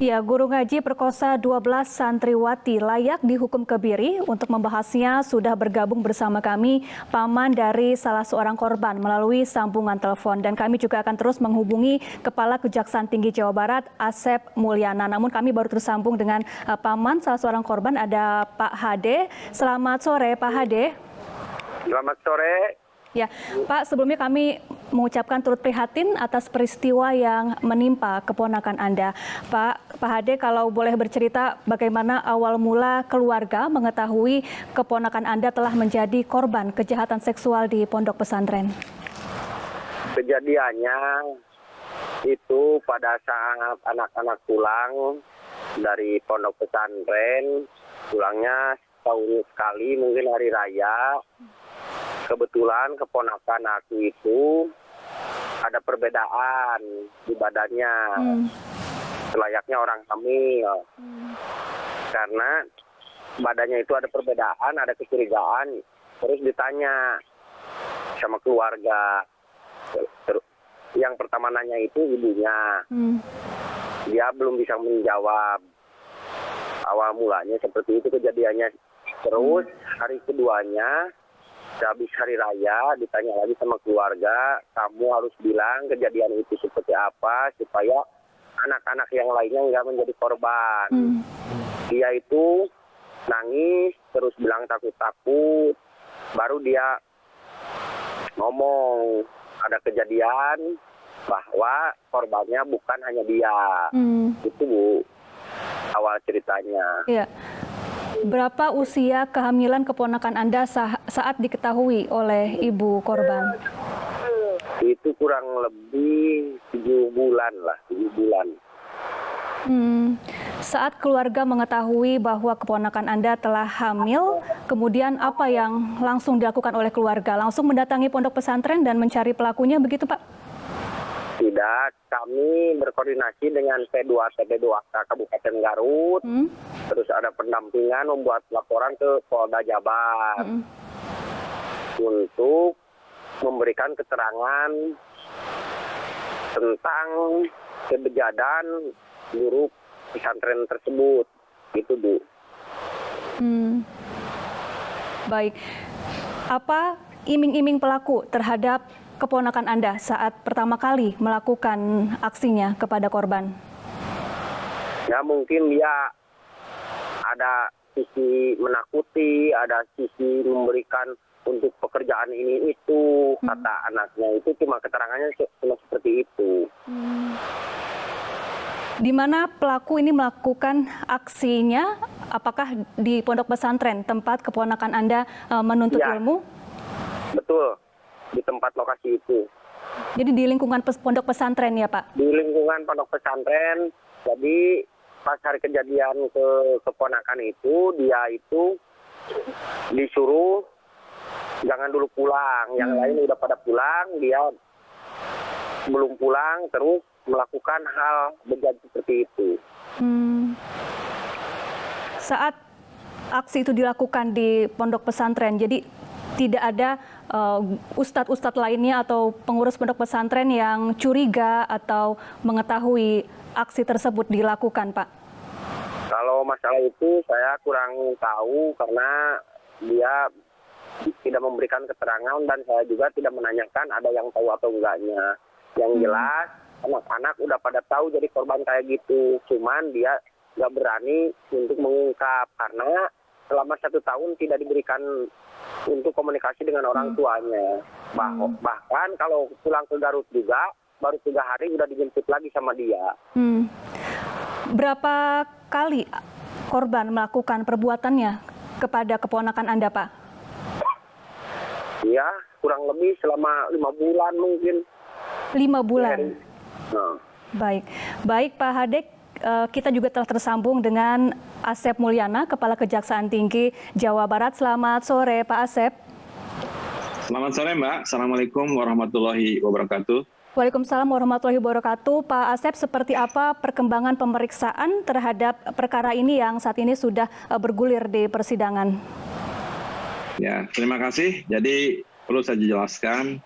Ya, guru ngaji perkosa 12 santriwati layak dihukum kebiri. Untuk membahasnya sudah bergabung bersama kami paman dari salah seorang korban melalui sambungan telepon. Dan kami juga akan terus menghubungi Kepala Kejaksaan Tinggi Jawa Barat, Asep Mulyana. Namun kami baru tersambung dengan paman salah seorang korban, ada Pak Hade. Selamat sore Pak Hade. Selamat sore. Ya, Pak, sebelumnya kami mengucapkan turut prihatin atas peristiwa yang menimpa keponakan Anda. Pak Hade, kalau boleh bercerita bagaimana awal mula keluarga mengetahui keponakan Anda telah menjadi korban kejahatan seksual di pondok pesantren? Kejadiannya itu pada saat anak-anak pulang dari pondok pesantren, pulangnya setahun sekali, mungkin hari raya. Kebetulan keponakan aku itu ada perbedaan di badannya, selayaknya orang hamil. Karena badannya itu ada perbedaan, ada kecurigaan, terus ditanya sama keluarga. Yang pertama nanya itu ibunya, dia belum bisa menjawab. Awal mulanya seperti itu kejadiannya. Terus hari keduanya, habis hari raya, ditanya lagi sama keluarga, kamu harus bilang kejadian itu seperti apa supaya anak-anak yang lainnya nggak menjadi korban. Dia itu nangis, terus bilang takut-takut, baru dia ngomong ada kejadian bahwa korbannya bukan hanya dia. Itu Bu, awal ceritanya. Iya. Berapa usia kehamilan keponakan Anda saat diketahui oleh ibu korban? Itu kurang lebih 7 bulan lah, 7 bulan. Saat keluarga mengetahui bahwa keponakan Anda telah hamil, kemudian apa yang langsung dilakukan oleh keluarga? Langsung mendatangi pondok pesantren dan mencari pelakunya, begitu Pak? Tidak, kami berkoordinasi dengan P2TB2K Kabupaten Garut, terus ada pendampingan membuat laporan ke Polda Jabar untuk memberikan keterangan tentang kejadian guru pesantren tersebut, gitu Bu. Baik, apa iming-iming pelaku terhadap keponakan Anda saat pertama kali melakukan aksinya kepada korban? Ya mungkin dia ada sisi menakuti, ada sisi memberikan untuk pekerjaan ini itu, kata anaknya itu cuma keterangannya cuma seperti itu. Di mana pelaku ini melakukan aksinya? Apakah di pondok pesantren tempat keponakan Anda menuntut ilmu? Betul, di tempat lokasi itu. Jadi di lingkungan pondok pesantren ya Pak? Di lingkungan pondok pesantren. Jadi pas hari kejadian ke keponakan itu, dia itu disuruh jangan dulu pulang. Yang lain udah pada pulang, dia belum pulang, terus melakukan hal bejat seperti itu. Saat aksi itu dilakukan di pondok pesantren, jadi tidak ada ustadz-ustadz lainnya atau pengurus pondok pesantren yang curiga atau mengetahui aksi tersebut dilakukan, Pak? Kalau masalah itu saya kurang tahu karena dia tidak memberikan keterangan dan saya juga tidak menanyakan ada yang tahu atau enggaknya. Yang jelas anak-anak udah pada tahu jadi korban kayak gitu, cuman dia nggak berani untuk mengungkap karena selama 1 tahun tidak diberikan untuk komunikasi dengan orang tuanya. Bahkan kalau pulang ke Garut juga, baru 3 hari udah dijemput lagi sama dia. Berapa kali korban melakukan perbuatannya kepada keponakan Anda, Pak? Ya, kurang lebih selama 5 bulan mungkin. 5 bulan? Nah. Baik Pak Hade, kita juga telah tersambung dengan Asep Mulyana, Kepala Kejaksaan Tinggi Jawa Barat. Selamat sore Pak Asep. Selamat sore Mbak, Assalamualaikum warahmatullahi wabarakatuh. Waalaikumsalam warahmatullahi wabarakatuh. Pak Asep, seperti apa perkembangan pemeriksaan terhadap perkara ini yang saat ini sudah bergulir di persidangan? Ya, terima kasih. Jadi perlu saya jelaskan,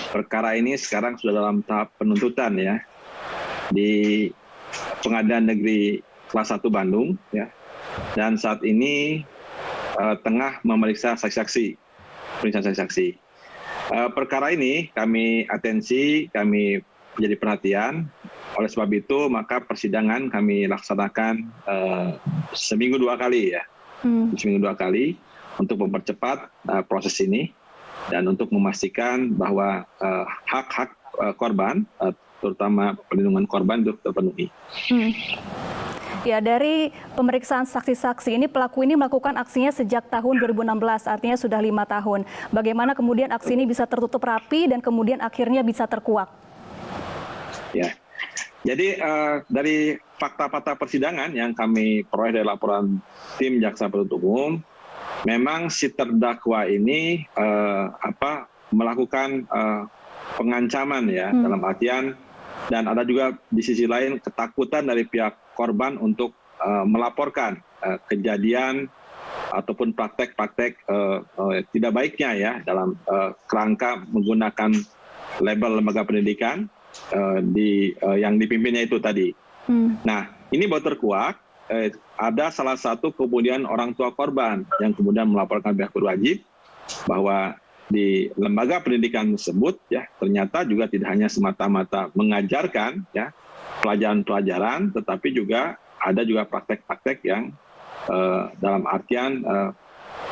perkara ini sekarang sudah dalam tahap penuntutan ya. Di Pengadilan Negeri Kelas 1 Bandung, ya. Dan saat ini tengah memeriksa saksi-saksi, pemeriksaan saksi-saksi. Perkara ini kami atensi, kami menjadi perhatian. Oleh sebab itu, maka persidangan kami laksanakan seminggu 2 kali, ya. Seminggu 2 kali untuk mempercepat proses ini dan untuk memastikan bahwa hak-hak korban, terutama perlindungan korban, itu terpenuhi. Ya, dari pemeriksaan saksi-saksi ini, pelaku ini melakukan aksinya sejak tahun 2016, artinya sudah 5 tahun. Bagaimana kemudian aksi ini bisa tertutup rapi dan kemudian akhirnya bisa terkuak? Ya, jadi dari fakta-fakta persidangan yang kami peroleh dari laporan tim jaksa penuntut umum, memang si terdakwa ini melakukan pengancaman, ya, dalam artian, dan ada juga di sisi lain ketakutan dari pihak korban untuk melaporkan kejadian ataupun praktek-praktek tidak baiknya, ya, dalam kerangka menggunakan label lembaga pendidikan yang dipimpinnya itu tadi. Nah, ini baru terkuak. Ada salah satu kemudian orang tua korban yang kemudian melaporkan pihak berwajib bahwa di lembaga pendidikan tersebut, ya, ternyata juga tidak hanya semata-mata mengajarkan, ya, pelajaran-pelajaran, tetapi juga ada juga praktek-praktek yang dalam artian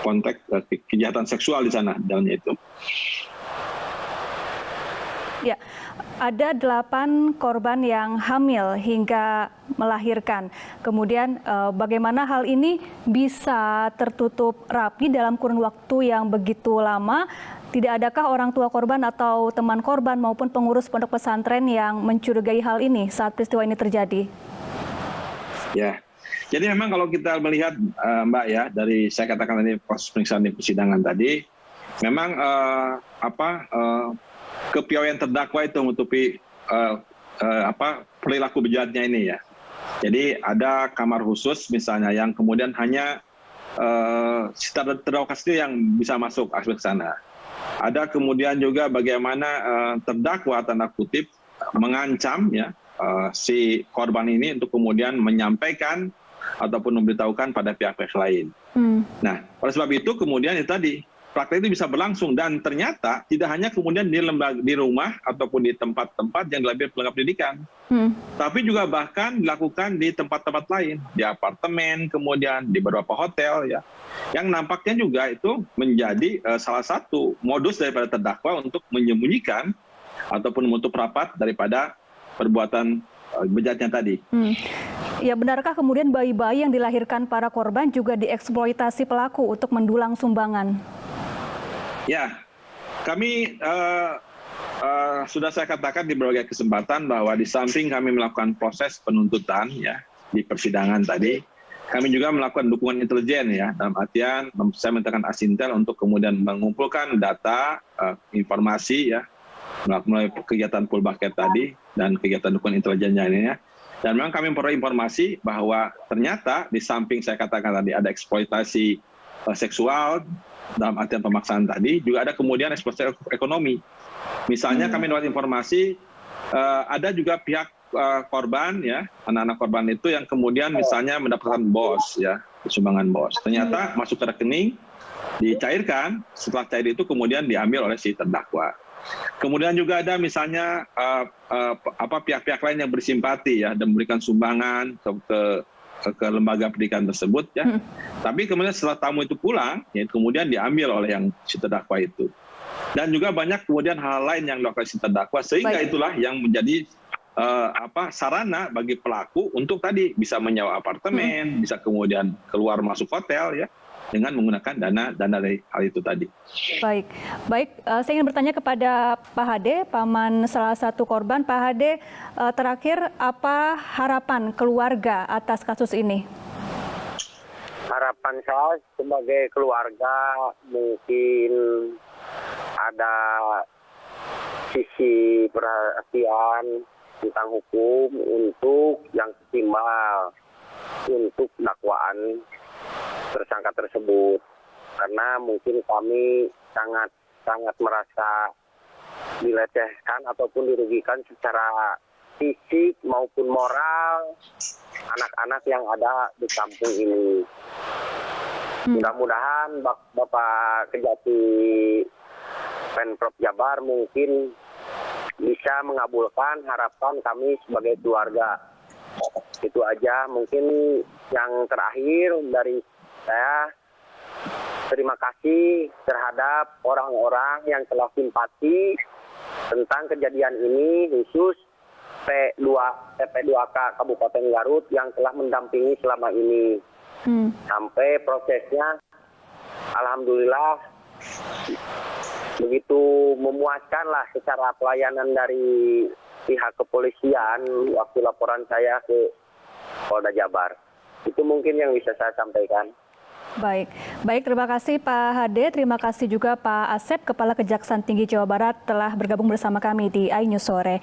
konteks kejahatan seksual di sana dalamnya itu. Ya, ada 8 korban yang hamil hingga melahirkan. Kemudian bagaimana hal ini bisa tertutup rapi dalam kurun waktu yang begitu lama? Tidak adakah orang tua korban atau teman korban maupun pengurus pondok pesantren yang mencurigai hal ini saat peristiwa ini terjadi? Ya, jadi memang kalau kita melihat, Mbak, ya, dari saya katakan tadi proses pemeriksaan di persidangan tadi, memang kepiawaian terdakwa itu menutupi perilaku bejatnya ini, ya. Jadi ada kamar khusus misalnya yang kemudian hanya terdakwa sendiri yang bisa masuk akses ke sana. Ada kemudian juga bagaimana terdakwa tanda kutip mengancam, ya, si korban ini untuk kemudian menyampaikan ataupun memberitahukan pada pihak-pihak lain. Nah, oleh sebab itu kemudian itu tadi praktek itu bisa berlangsung dan ternyata tidak hanya kemudian di rumah ataupun di tempat-tempat yang dilakukan lembaga pendidikan, tapi juga bahkan dilakukan di tempat-tempat lain, di apartemen, kemudian di beberapa hotel, ya, yang nampaknya juga itu menjadi salah satu modus daripada terdakwa untuk menyembunyikan ataupun menutup rapat daripada perbuatan bejatnya tadi. Ya, benarkah kemudian bayi-bayi yang dilahirkan para korban juga dieksploitasi pelaku untuk mendulang sumbangan? Ya, kami sudah saya katakan di berbagai kesempatan bahwa di samping kami melakukan proses penuntutan, ya, di persidangan tadi, kami juga melakukan dukungan intelijen, ya, dalam artian saya mintakan Asintel untuk kemudian mengumpulkan data, informasi, ya, melalui kegiatan pool bucket tadi dan kegiatan dukungan intelijennya ini, ya. Dan memang kami memperoleh informasi bahwa ternyata di samping saya katakan tadi ada eksploitasi seksual dalam artian pemaksaan tadi, juga ada kemudian eksploitasi ekonomi. Misalnya kami dapat informasi ada juga pihak korban, ya, anak-anak korban itu yang kemudian misalnya mendapatkan BOS, ya, sumbangan BOS. Ternyata masuk ke rekening, dicairkan, setelah cair itu kemudian diambil oleh si terdakwa. Kemudian juga ada misalnya pihak-pihak lain yang bersimpati, ya, dan memberikan sumbangan ke lembaga pendidikan tersebut, ya. Tapi kemudian setelah tamu itu pulang, ya, kemudian diambil oleh yang si terdakwa itu. Dan juga banyak kemudian hal lain yang dilakukan si terdakwa, sehingga itulah yang menjadi sarana bagi pelaku untuk tadi bisa menyewa apartemen, bisa kemudian keluar masuk hotel, ya, dengan menggunakan dana dari hal itu tadi. Baik. Saya ingin bertanya kepada Pak Hade, paman salah satu korban. Pak Hade, terakhir apa harapan keluarga atas kasus ini? Harapan saya sebagai keluarga mungkin ada sisi perhatian tentang hukum untuk yang optimal untuk dakwaan tersangka tersebut, karena mungkin kami sangat merasa dilecehkan ataupun dirugikan secara fisik maupun moral anak-anak yang ada di kampung ini. Mudah-mudahan Bapak Kejati Pemprov Jabar mungkin bisa mengabulkan harapan kami sebagai keluarga. Itu aja mungkin yang terakhir dari saya. Terima kasih terhadap orang-orang yang telah simpati tentang kejadian ini, khusus TP2K Kabupaten Garut yang telah mendampingi selama ini. Sampai prosesnya, alhamdulillah, begitu memuaskan lah secara pelayanan dari pihak kepolisian waktu laporan saya ke Polda Jabar. Itu mungkin yang bisa saya sampaikan. Baik, terima kasih Pak Hade, terima kasih juga Pak Asep, Kepala Kejaksaan Tinggi Jawa Barat telah bergabung bersama kami di iNews Sore.